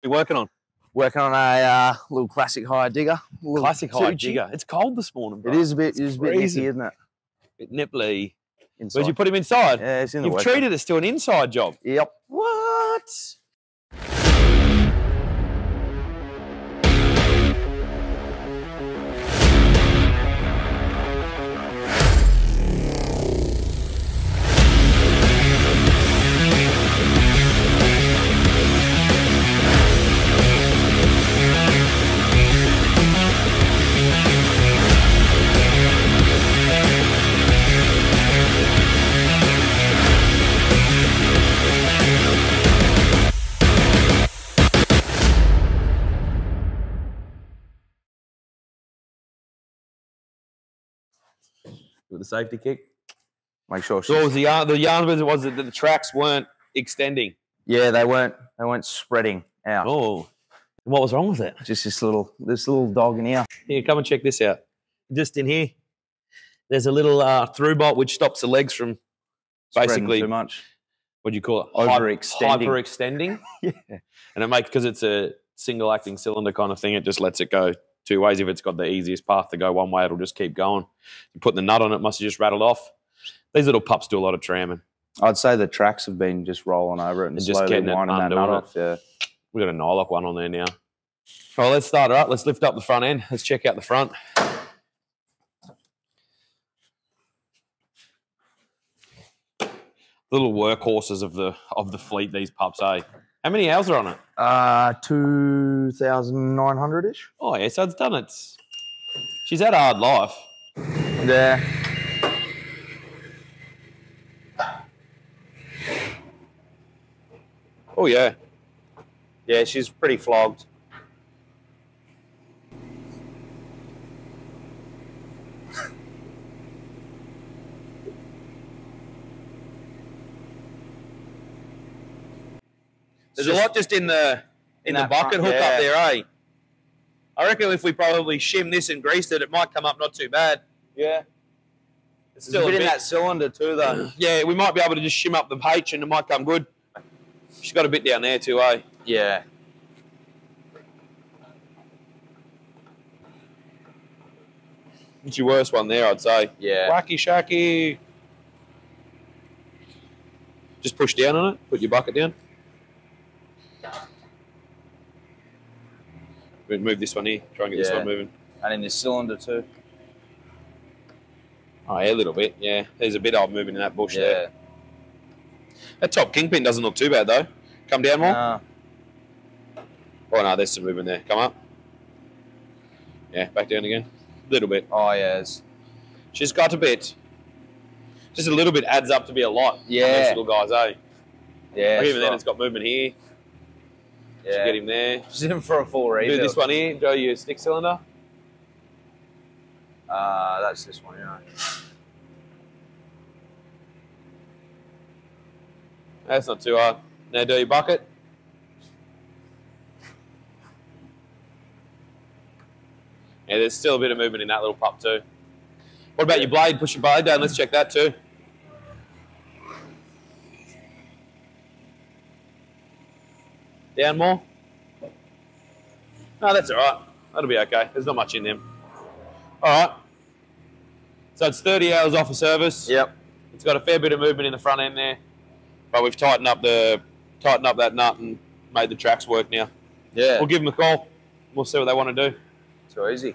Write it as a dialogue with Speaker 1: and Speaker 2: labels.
Speaker 1: you working on?
Speaker 2: Working on a little classic hire digger.
Speaker 1: Classic hire digger. It's cold this morning, bro.
Speaker 2: It is a bit nippy, isn't it?
Speaker 1: Bit nipply.
Speaker 2: Inside.
Speaker 1: Where'd you put him inside?
Speaker 2: Yeah, it's in the
Speaker 1: You've treated it to an inside job.
Speaker 2: Yep.
Speaker 1: What? With the safety kick.
Speaker 2: Make sure.
Speaker 1: So what was the yarn was that the tracks weren't extending.
Speaker 2: Yeah, they weren't spreading out.
Speaker 1: Oh, what was wrong with it?
Speaker 2: Just this little dog in here.
Speaker 1: Here, come and check this out. Just in here, there's a little through bolt which stops the legs from basically
Speaker 2: too much.
Speaker 1: What do you call it?
Speaker 2: Hyperextending.
Speaker 1: Yeah, and it makes, because it's a single acting cylinder kind of thing. It just lets it go two ways. If it's got the easiest path to go one way, it'll just keep going. You put the nut on it, must have just rattled off. These little pups do a lot of tramming.
Speaker 2: I'd say the tracks have been just rolling over it and
Speaker 1: just
Speaker 2: slowly
Speaker 1: getting
Speaker 2: winding that nut off. Yeah,
Speaker 1: we've got a Nylock one on there now. All right, let's start it up. Let's lift up the front end. Let's check out the front. Little workhorses of the fleet, these pups, eh? How many hours are on it?
Speaker 2: 2,900-ish.
Speaker 1: Oh, yeah, so it's done it. She's had a hard life.
Speaker 2: Yeah.
Speaker 1: Oh, yeah.
Speaker 2: Yeah, she's pretty flogged.
Speaker 1: There's a lot just in the bucket hook up there, eh? I reckon if we probably shim this and greased it, it might come up not too bad.
Speaker 2: Yeah.
Speaker 1: It's still
Speaker 2: a bit in that cylinder too, though.
Speaker 1: Yeah, we might be able to just shim up the H and it might come good. She's got a bit down there too, eh?
Speaker 2: Yeah.
Speaker 1: It's your worst one there, I'd say.
Speaker 2: Yeah.
Speaker 1: Wacky shacky. Just push down on it. Put your bucket down. Move this one here. Try and get this one moving.
Speaker 2: And in this cylinder too.
Speaker 1: Oh, yeah, a little bit. Yeah. There's a bit of moving in that bush there. That top kingpin doesn't look too bad, though. Come down more.
Speaker 2: Oh,
Speaker 1: no, there's some movement there. Come up. Yeah, back down again. A little bit.
Speaker 2: Oh, yes.
Speaker 1: She's got a bit. Just a little bit adds up to be a lot.
Speaker 2: Yeah.
Speaker 1: These little guys, eh?
Speaker 2: Yeah.
Speaker 1: Even then, it's got movement here. Yeah. Get him there.
Speaker 2: She's in for a full rebuild.
Speaker 1: Do this one here. Go your stick cylinder.
Speaker 2: That's this one, yeah.
Speaker 1: That's not too hard. Now do your bucket. Yeah, there's still a bit of movement in that little pup too. What about your blade? Push your blade down. Let's check that too. Down more. No, that's all right. That'll be okay. There's not much in them. All right. So it's 30 hours off of service.
Speaker 2: Yep.
Speaker 1: It's got a fair bit of movement in the front end there, but we've tightened up that nut and made the tracks work now.
Speaker 2: Yeah.
Speaker 1: We'll give them a call. We'll see what they want to do.
Speaker 2: Too easy.